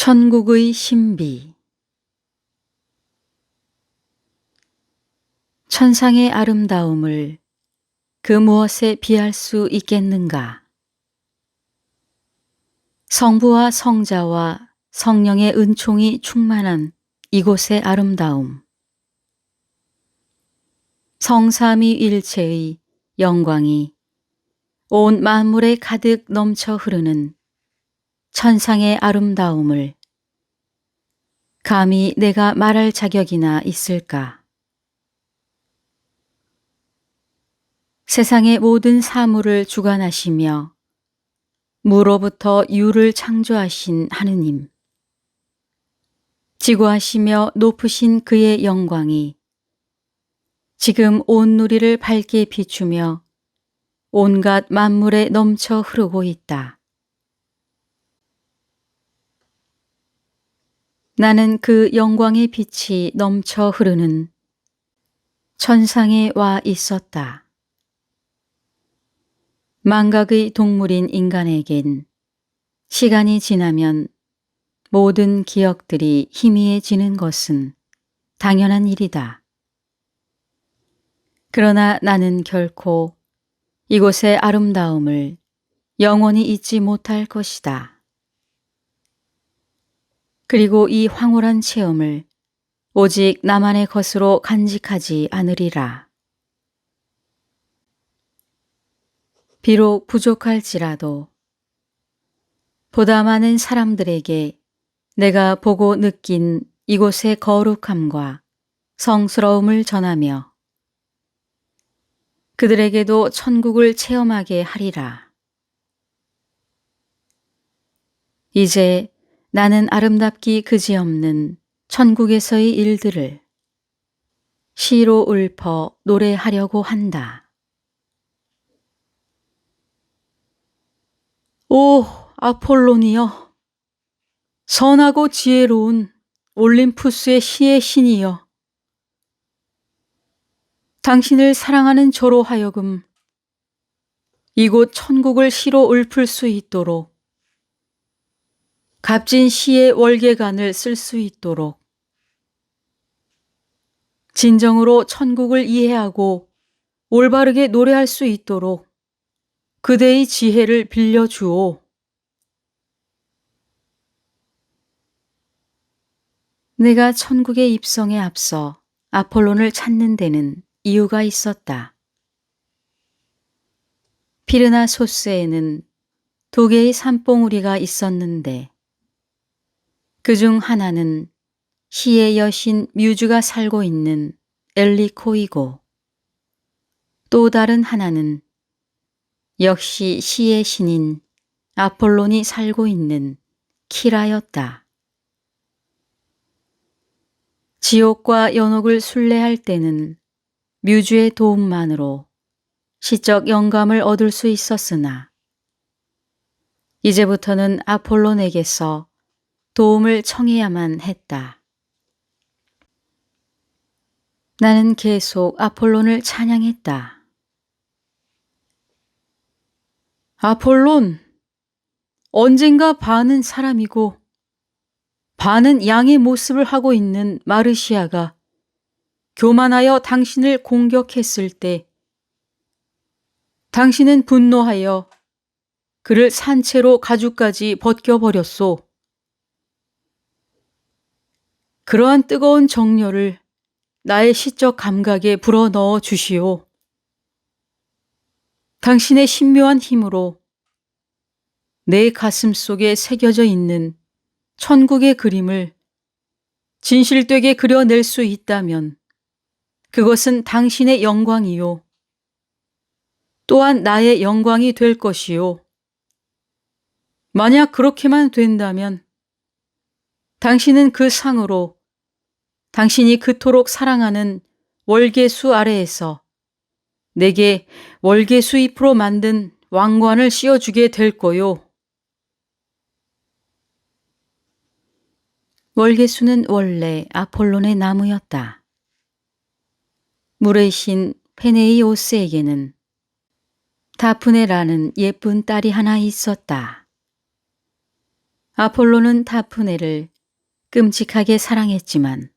천국의 신비. 천상의 아름다움을 그 무엇에 비할 수 있겠는가? 성부와 성자와 성령의 은총이 충만한 이곳의 아름다움. 성삼위일체의 영광이 온 만물에 가득 넘쳐 흐르는 천상의 아름다움을 감히 내가 말할 자격이나 있을까? 세상의 모든 사물을 주관하시며 무로부터 유를 창조하신 하느님, 지구하시며 높으신 그의 영광이 지금 온 누리를 밝게 비추며 온갖 만물에 넘쳐 흐르고 있다. 나는 그 영광의 빛이 넘쳐 흐르는 천상에 와 있었다. 망각의 동물인 인간에겐 시간이 지나면 모든 기억들이 희미해지는 것은 당연한 일이다. 그러나 나는 결코 이곳의 아름다움을 영원히 잊지 못할 것이다. 그리고 이 황홀한 체험을 오직 나만의 것으로 간직하지 않으리라. 비록 부족할지라도 보다 많은 사람들에게 내가 보고 느낀 이곳의 거룩함과 성스러움을 전하며 그들에게도 천국을 체험하게 하리라. 이제 나는 아름답기 그지없는 천국에서의 일들을 시로 읊어 노래하려고 한다. 오 아폴로니여, 선하고 지혜로운 올림푸스의 시의 신이여, 당신을 사랑하는 저로 하여금 이곳 천국을 시로 읊을 수 있도록, 값진 시의 월계관을 쓸 수 있도록, 진정으로 천국을 이해하고 올바르게 노래할 수 있도록 그대의 지혜를 빌려주오. 내가 천국의 입성에 앞서 아폴론을 찾는 데는 이유가 있었다. 피르나소스에는 2개의 산봉우리가 있었는데 그중 하나는 시의 여신 뮤즈가 살고 있는 엘리코이고, 또 다른 하나는 역시 시의 신인 아폴론이 살고 있는 키라였다. 지옥과 연옥을 순례할 때는 뮤즈의 도움만으로 시적 영감을 얻을 수 있었으나 이제부터는 아폴론에게서 도움을 청해야만 했다. 나는 계속 아폴론을 찬양했다. 아폴론, 언젠가 반은 사람이고 반은 양의 모습을 하고 있는 마르시아가 교만하여 당신을 공격했을 때 당신은 분노하여 그를 산채로 가죽까지 벗겨버렸소. 그러한 뜨거운 정열을 나의 시적 감각에 불어넣어 주시오. 당신의 신묘한 힘으로 내 가슴 속에 새겨져 있는 천국의 그림을 진실되게 그려낼 수 있다면 그것은 당신의 영광이요, 또한 나의 영광이 될 것이요. 만약 그렇게만 된다면 당신은 그 상으로 당신이 그토록 사랑하는 월계수 아래에서 내게 월계수 잎으로 만든 왕관을 씌워주게 될 거요. 월계수는 원래 아폴론의 나무였다. 물의 신 페네이오스에게는 다프네라는 예쁜 딸이 하나 있었다. 아폴로는 다프네를 끔찍하게 사랑했지만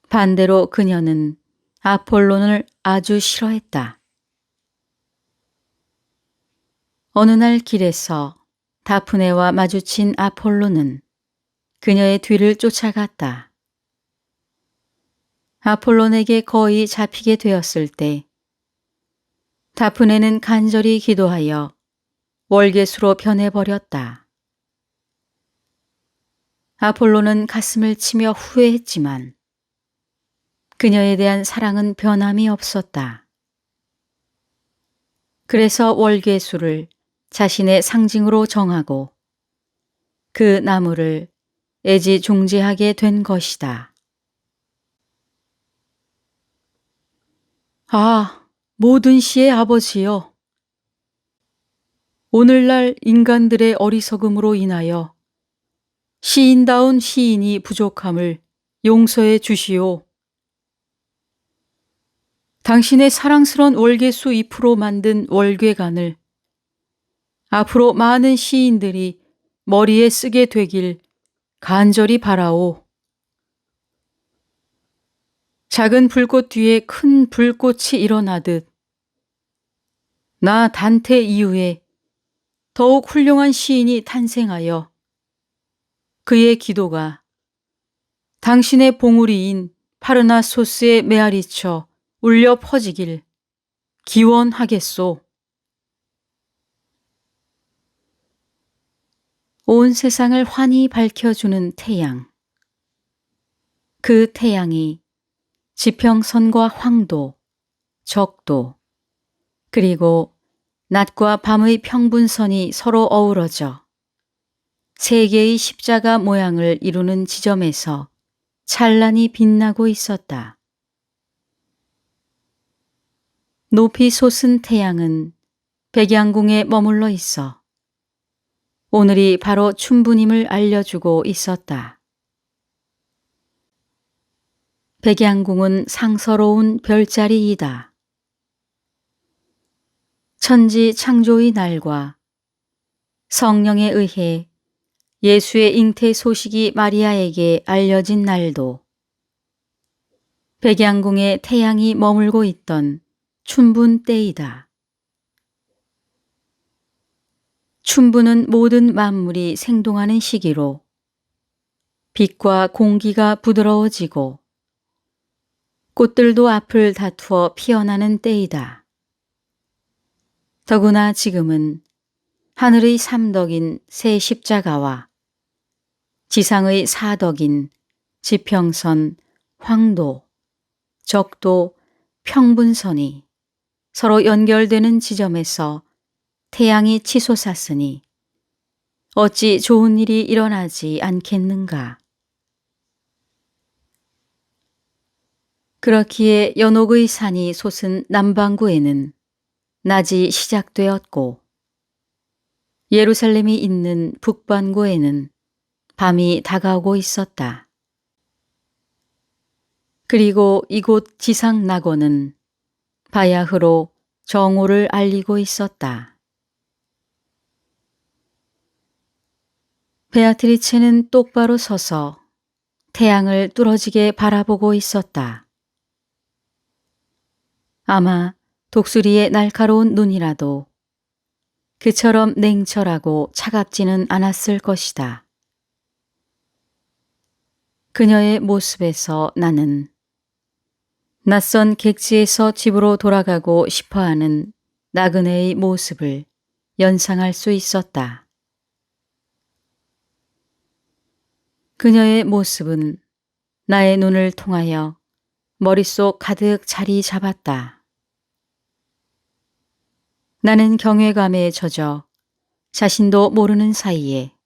반대로 그녀는 아폴론을 아주 싫어했다. 어느 날 길에서 다프네와 마주친 아폴로는 그녀의 뒤를 쫓아갔다. 아폴론에게 거의 잡히게 되었을 때 다프네는 간절히 기도하여 월계수로 변해버렸다. 아폴로는 가슴을 치며 후회했지만 그녀에 대한 사랑은 변함이 없었다. 그래서 월계수를 자신의 상징으로 정하고 그 나무를 애지중지하게 된 것이다. 아, 모든 시의 아버지여. 오늘날 인간들의 어리석음으로 인하여 시인다운 시인이 부족함을 용서해 주시오. 당신의 사랑스런 월계수 잎으로 만든 월계관을 앞으로 많은 시인들이 머리에 쓰게 되길 간절히 바라오. 작은 불꽃 뒤에 큰 불꽃이 일어나듯 나 단테 이후에 더욱 훌륭한 시인이 탄생하여 그의 기도가 당신의 봉우리인 파르나소스에 메아리쳐 울려 퍼지길 기원하겠소. 온 세상을 환히 밝혀주는 태양. 그 태양이 지평선과 황도, 적도, 그리고 낮과 밤의 평분선이 서로 어우러져 세 개의 십자가 모양을 이루는 지점에서 찬란히 빛나고 있었다. 높이 솟은 태양은 백양궁에 머물러 있어 오늘이 바로 춘분임을 알려주고 있었다. 백양궁은 상서로운 별자리이다. 천지 창조의 날과 성령에 의해 예수의 잉태 소식이 마리아에게 알려진 날도 백양궁에 태양이 머물고 있던 춘분 때이다. 춘분은 모든 만물이 생동하는 시기로 빛과 공기가 부드러워지고 꽃들도 앞을 다투어 피어나는 때이다. 더구나 지금은 하늘의 삼덕인 새 십자가와 지상의 사덕인 지평선, 황도, 적도, 평분선이 서로 연결되는 지점에서 태양이 치솟았으니 어찌 좋은 일이 일어나지 않겠는가. 그렇기에 연옥의 산이 솟은 남반구에는 낮이 시작되었고 예루살렘이 있는 북반구에는 밤이 다가오고 있었다. 그리고 이곳 지상 낙원은 바야흐로 정오를 알리고 있었다. 베아트리체는 똑바로 서서 태양을 뚫어지게 바라보고 있었다. 아마 독수리의 날카로운 눈이라도 그처럼 냉철하고 차갑지는 않았을 것이다. 그녀의 모습에서 나는 낯선 객지에서 집으로 돌아가고 싶어하는 나그네의 모습을 연상할 수 있었다. 그녀의 모습은 나의 눈을 통하여 머릿속 가득 자리 잡았다. 나는 경외감에 젖어 자신도 모르는 사이에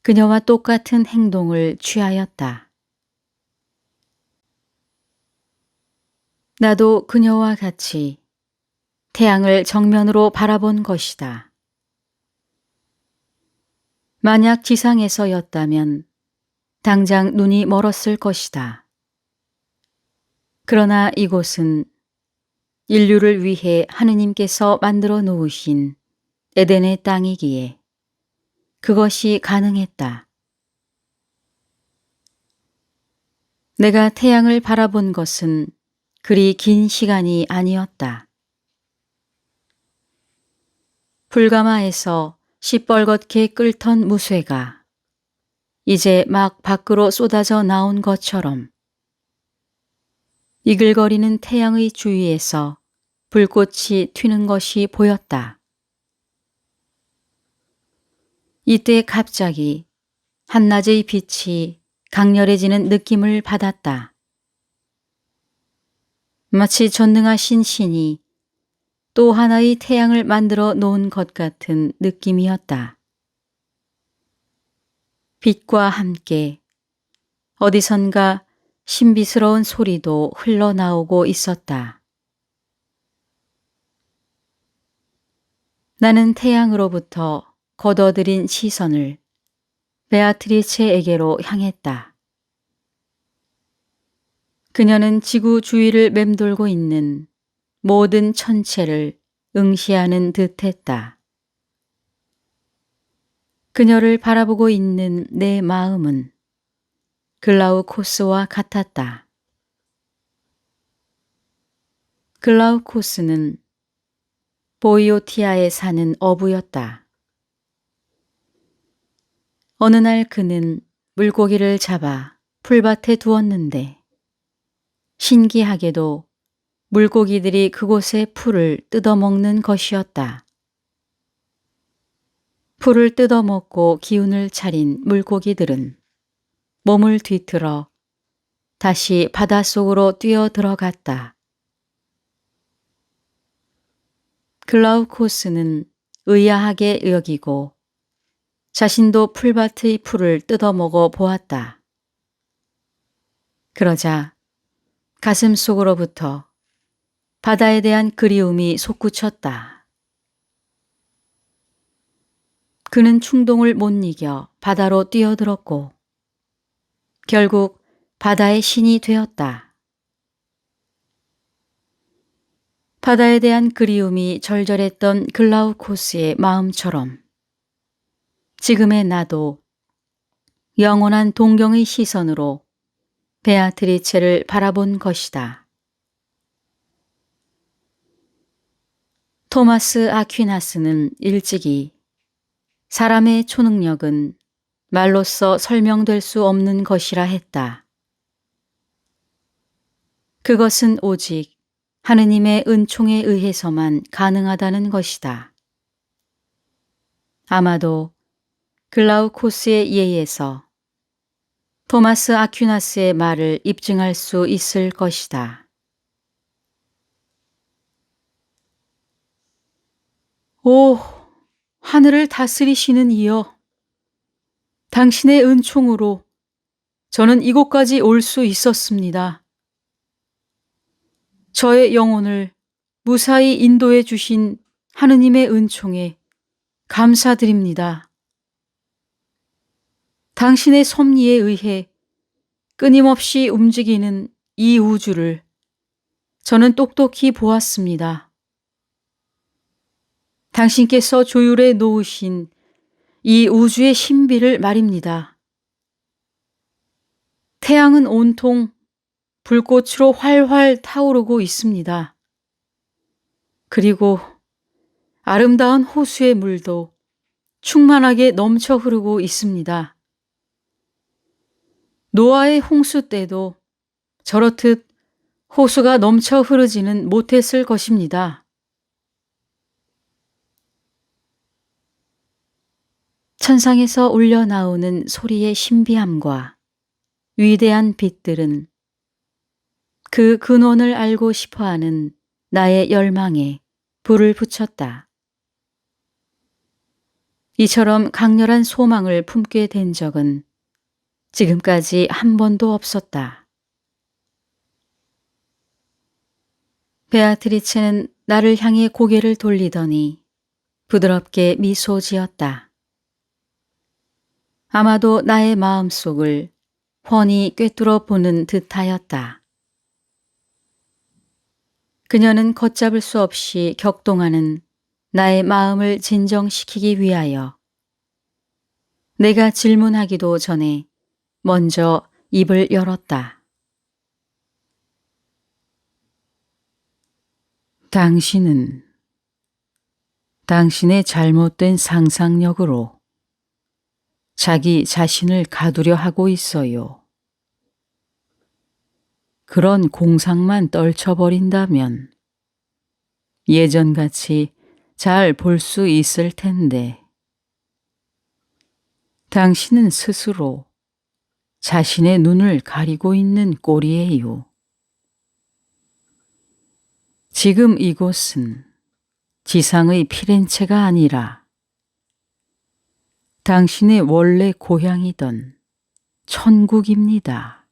그녀와 똑같은 행동을 취하였다. 나도 그녀와 같이 태양을 정면으로 바라본 것이다. 만약 지상에서였다면 당장 눈이 멀었을 것이다. 그러나 이곳은 인류를 위해 하느님께서 만들어 놓으신 에덴의 땅이기에 그것이 가능했다. 내가 태양을 바라본 것은 그리 긴 시간이 아니었다. 불가마에서 시뻘겋게 끓던 무쇠가 이제 막 밖으로 쏟아져 나온 것처럼 이글거리는 태양의 주위에서 불꽃이 튀는 것이 보였다. 이때 갑자기 한낮의 빛이 강렬해지는 느낌을 받았다. 마치 전능하신 신이 또 하나의 태양을 만들어 놓은 것 같은 느낌이었다. 빛과 함께 어디선가 신비스러운 소리도 흘러나오고 있었다. 나는 태양으로부터 걷어들인 시선을 베아트리체에게로 향했다. 그녀는 지구 주위를 맴돌고 있는 모든 천체를 응시하는 듯했다. 그녀를 바라보고 있는 내 마음은 글라우코스와 같았다. 글라우코스는 보이오티아에 사는 어부였다. 어느 날 그는 물고기를 잡아 풀밭에 두었는데 신기하게도 물고기들이 그곳의 풀을 뜯어먹는 것이었다. 풀을 뜯어먹고 기운을 차린 물고기들은 몸을 뒤틀어 다시 바닷속으로 뛰어 들어갔다. 글라우코스는 의아하게 여기고 자신도 풀밭의 풀을 뜯어먹어 보았다. 그러자 가슴 속으로부터 바다에 대한 그리움이 솟구쳤다. 그는 충동을 못 이겨 바다로 뛰어들었고 결국 바다의 신이 되었다. 바다에 대한 그리움이 절절했던 글라우코스의 마음처럼 지금의 나도 영원한 동경의 시선으로 베아트리체를 바라본 것이다. 토마스 아퀴나스는 일찍이 사람의 초능력은 말로써 설명될 수 없는 것이라 했다. 그것은 오직 하느님의 은총에 의해서만 가능하다는 것이다. 아마도 글라우코스의 예에서 토마스 아퀴나스의 말을 입증할 수 있을 것이다. 오, 하늘을 다스리시는 이여, 당신의 은총으로 저는 이곳까지 올 수 있었습니다. 저의 영혼을 무사히 인도해 주신 하느님의 은총에 감사드립니다. 당신의 섭리에 의해 끊임없이 움직이는 이 우주를 저는 똑똑히 보았습니다. 당신께서 조율해 놓으신 이 우주의 신비를 말입니다. 태양은 온통 불꽃으로 활활 타오르고 있습니다. 그리고 아름다운 호수의 물도 충만하게 넘쳐 흐르고 있습니다. 노아의 홍수 때도 저렇듯 호수가 넘쳐 흐르지는 못했을 것입니다. 천상에서 울려 나오는 소리의 신비함과 위대한 빛들은 그 근원을 알고 싶어하는 나의 열망에 불을 붙였다. 이처럼 강렬한 소망을 품게 된 적은 지금까지 한 번도 없었다. 베아트리체는 나를 향해 고개를 돌리더니 부드럽게 미소 지었다. 아마도 나의 마음속을 훤히 꿰뚫어 보는 듯하였다. 그녀는 걷잡을 수 없이 격동하는 나의 마음을 진정시키기 위하여 내가 질문하기도 전에 먼저 입을 열었다. 당신은 당신의 잘못된 상상력으로 자기 자신을 가두려 하고 있어요. 그런 공상만 떨쳐버린다면 예전같이 잘 볼 수 있을 텐데 당신은 스스로 자신의 눈을 가리고 있는 꼴이에요. 지금 이곳은 지상의 피렌체가 아니라 당신의 원래 고향이던 천국입니다.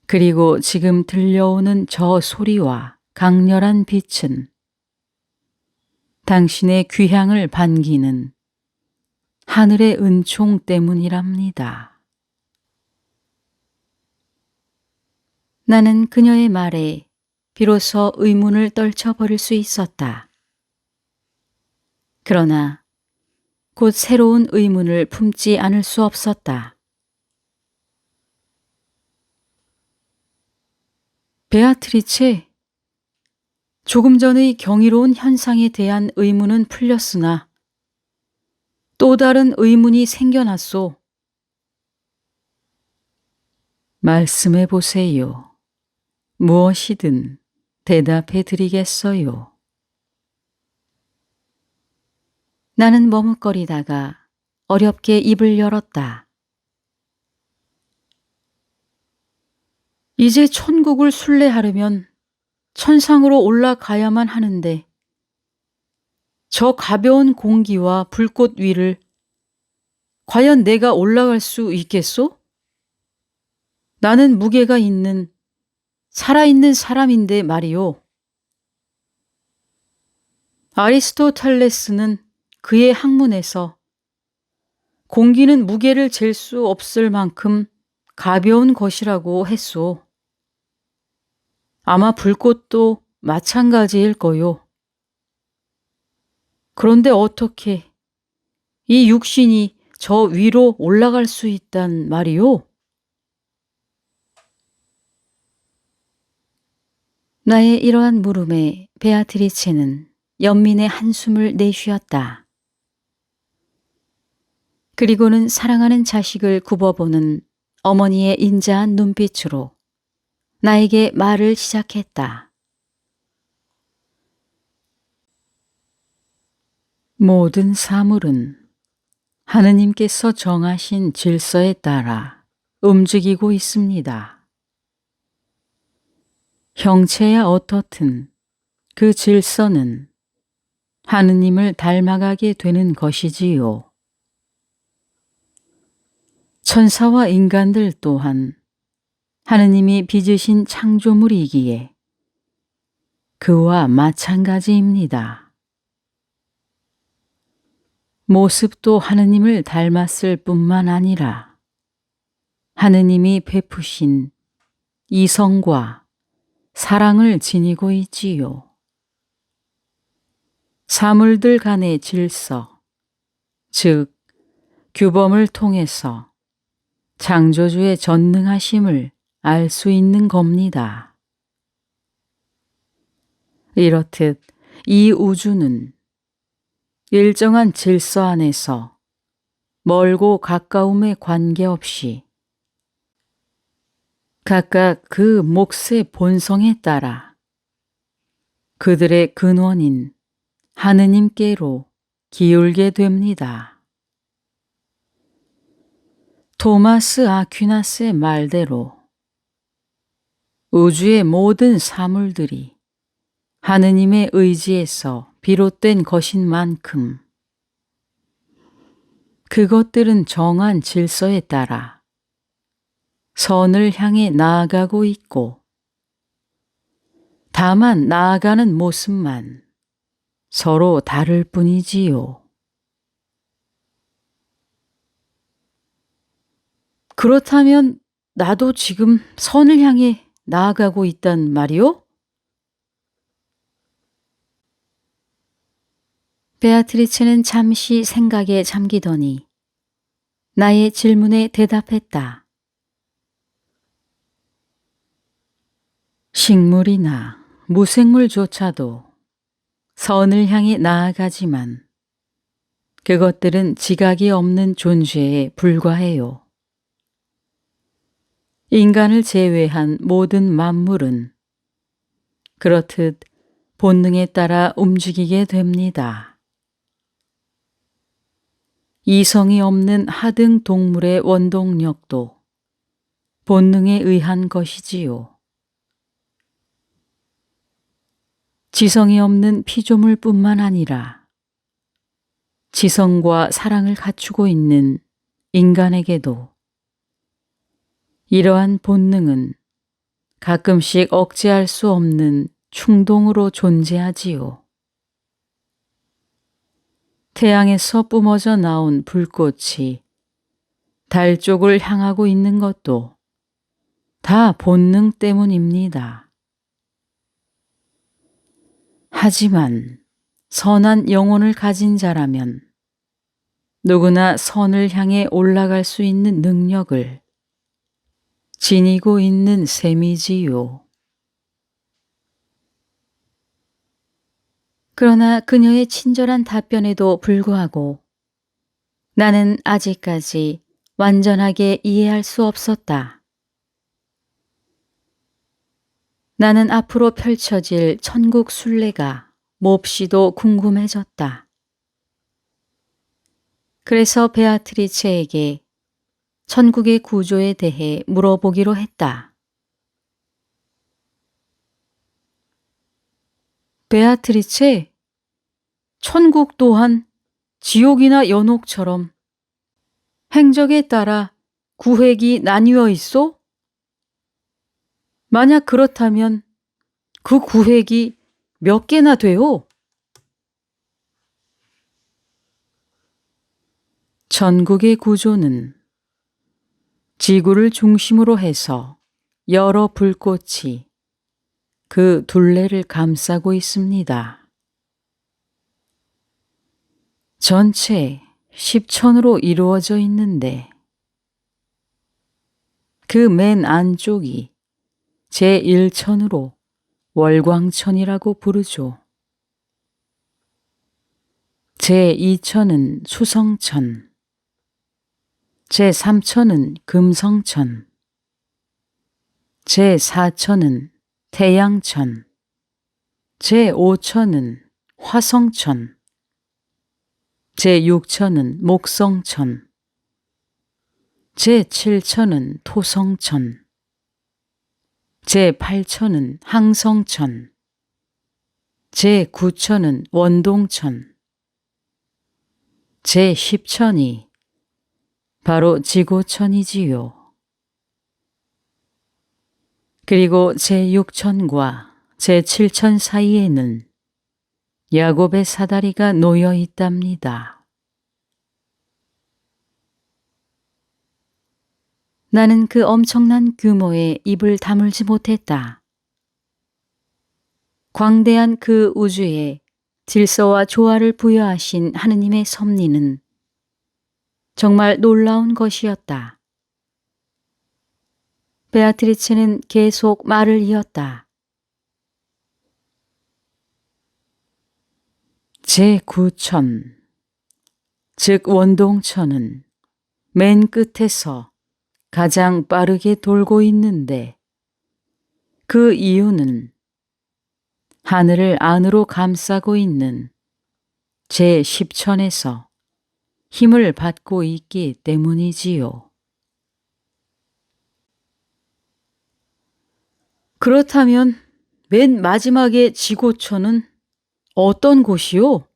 그리고 지금 들려오는 저 소리와 강렬한 빛은 당신의 귀향을 반기는 하늘의 은총 때문이랍니다. 나는 그녀의 말에 비로소 의문을 떨쳐버릴 수 있었다. 그러나 곧 새로운 의문을 품지 않을 수 없었다. 베아트리체, 조금 전의 경이로운 현상에 대한 의문은 풀렸으나 또 다른 의문이 생겨났소. 말씀해 보세요. 무엇이든 대답해 드리겠어요. 나는 머뭇거리다가 어렵게 입을 열었다. 이제 천국을 순례하려면 천상으로 올라가야만 하는데 저 가벼운 공기와 불꽃 위를 과연 내가 올라갈 수 있겠소? 나는 무게가 있는 살아있는 사람인데 말이요. 아리스토텔레스는 그의 학문에서 공기는 무게를 잴 수 없을 만큼 가벼운 것이라고 했소. 아마 불꽃도 마찬가지일 거요. 그런데 어떻게 이 육신이 저 위로 올라갈 수 있단 말이요? 나의 이러한 물음에 베아트리체는 연민의 한숨을 내쉬었다. 그리고는 사랑하는 자식을 굽어보는 어머니의 인자한 눈빛으로 나에게 말을 시작했다. 모든 사물은 하느님께서 정하신 질서에 따라 움직이고 있습니다. 형체야 어떻든 그 질서는 하느님을 닮아가게 되는 것이지요. 천사와 인간들 또한 하느님이 빚으신 창조물이기에 그와 마찬가지입니다. 모습도 하느님을 닮았을 뿐만 아니라 하느님이 베푸신 이성과 사랑을 지니고 있지요. 사물들 간의 질서, 즉 규범을 통해서 창조주의 전능하심을 알 수 있는 겁니다. 이렇듯 이 우주는 일정한 질서 안에서 멀고 가까움에 관계없이 각각 그 몫의 본성에 따라 그들의 근원인 하느님께로 기울게 됩니다. 토마스 아퀴나스의 말대로 우주의 모든 사물들이 하느님의 의지에서 비롯된 것인 만큼 그것들은 정한 질서에 따라 선을 향해 나아가고 있고 다만 나아가는 모습만 서로 다를 뿐이지요. 그렇다면 나도 지금 선을 향해 나아가고 있단 말이요? 베아트리체는 잠시 생각에 잠기더니 나의 질문에 대답했다. 식물이나 무생물조차도 선을 향해 나아가지만 그것들은 지각이 없는 존재에 불과해요. 인간을 제외한 모든 만물은 그렇듯 본능에 따라 움직이게 됩니다. 이성이 없는 하등 동물의 원동력도 본능에 의한 것이지요. 지성이 없는 피조물뿐만 아니라 지성과 사랑을 갖추고 있는 인간에게도 이러한 본능은 가끔씩 억제할 수 없는 충동으로 존재하지요. 태양에서 뿜어져 나온 불꽃이 달 쪽을 향하고 있는 것도 다 본능 때문입니다. 하지만 선한 영혼을 가진 자라면 누구나 선을 향해 올라갈 수 있는 능력을 지니고 있는 셈이지요. 그러나 그녀의 친절한 답변에도 불구하고 나는 아직까지 완전하게 이해할 수 없었다. 나는 앞으로 펼쳐질 천국 순례가 몹시도 궁금해졌다. 그래서 베아트리체에게 천국의 구조에 대해 물어보기로 했다. 베아트리체, 천국 또한 지옥이나 연옥처럼 행적에 따라 구획이 나뉘어 있어? 만약 그렇다면 그 구획이 몇 개나 돼요? 천국의 구조는 지구를 중심으로 해서 여러 불꽃이 그 둘레를 감싸고 있습니다. 전체 10천으로 이루어져 있는데 그 맨 안쪽이 제1천으로 월광천이라고 부르죠. 제2천은 수성천, 제3천은 금성천, 제4천은 태양천, 제5천은 화성천, 제6천은 목성천, 제7천은 토성천, 제8천은 항성천, 제9천은 원동천, 제10천이 바로 지고천이지요. 그리고 제6천과 제7천 사이에는 야곱의 사다리가 놓여 있답니다. 나는 그 엄청난 규모에 입을 다물지 못했다. 광대한 그 우주에 질서와 조화를 부여하신 하느님의 섭리는 정말 놀라운 것이었다. 베아트리체는 계속 말을 이었다. 제9천, 즉 원동천은 맨 끝에서 가장 빠르게 돌고 있는데 그 이유는 하늘을 안으로 감싸고 있는 제10천에서 힘을 받고 있기 때문이지요. 그렇다면 맨 마지막의 지고천은 어떤 곳이요?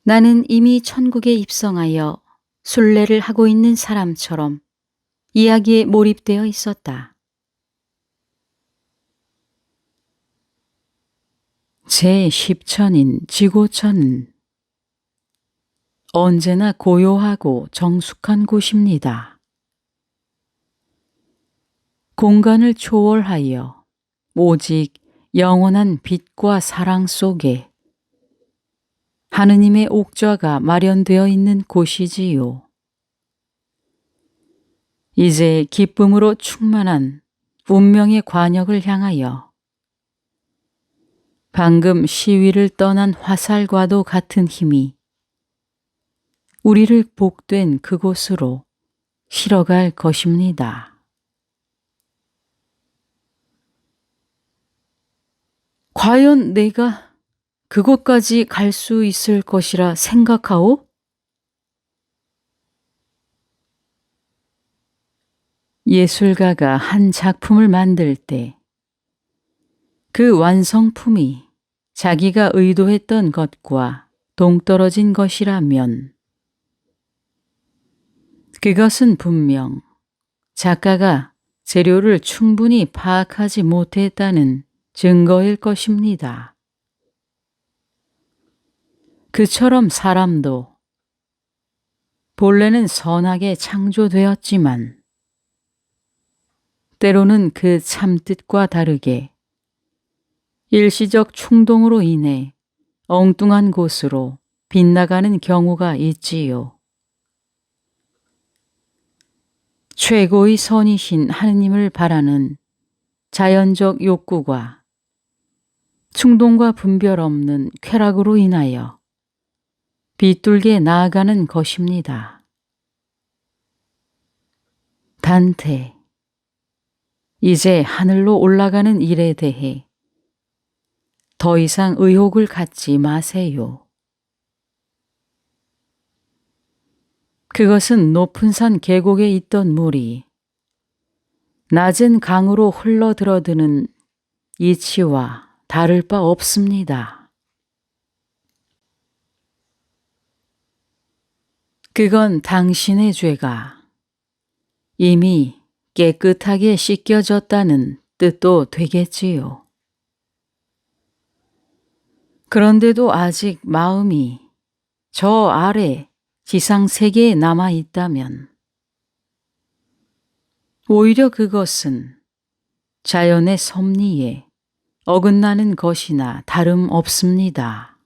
나는 이미 천국에 입성하여 순례를 하고 있는 사람처럼 이야기에 몰입되어 있었다. 제10천인 지고천은 언제나 고요하고 정숙한 곳입니다. 공간을 초월하여 오직 영원한 빛과 사랑 속에 하느님의 옥좌가 마련되어 있는 곳이지요. 이제 기쁨으로 충만한 운명의 관역을 향하여 방금 시위를 떠난 화살과도 같은 힘이 우리를 복된 그곳으로 실어갈 것입니다. 과연 내가 그곳까지 갈 수 있을 것이라 생각하오? 예술가가 한 작품을 만들 때 그 완성품이 자기가 의도했던 것과 동떨어진 것이라면 그것은 분명 작가가 재료를 충분히 파악하지 못했다는 증거일 것입니다. 그처럼 사람도 본래는 선하게 창조되었지만 때로는 그 참뜻과 다르게 일시적 충동으로 인해 엉뚱한 곳으로 빗나가는 경우가 있지요. 최고의 선이신 하느님을 바라는 자연적 욕구가 충동과 분별 없는 쾌락으로 인하여 비뚤게 나아가는 것입니다. 단테, 이제 하늘로 올라가는 일에 대해 더 이상 의혹을 갖지 마세요. 그것은 높은 산 계곡에 있던 물이 낮은 강으로 흘러들어드는 이치와 다를 바 없습니다. 그건 당신의 죄가 이미 깨끗하게 씻겨졌다는 뜻도 되겠지요. 그런데도 아직 마음이 저 아래 지상 세계에 남아 있다면 오히려 그것은 자연의 섭리에 어긋나는 것이나 다름없습니다.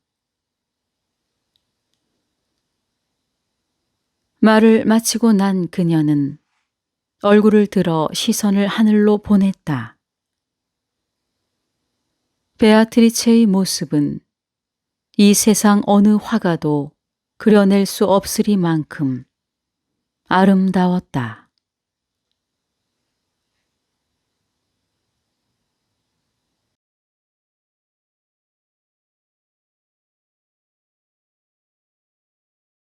말을 마치고 난 그녀는 얼굴을 들어 시선을 하늘로 보냈다. 베아트리체의 모습은 이 세상 어느 화가도 그려낼 수 없으리만큼 아름다웠다.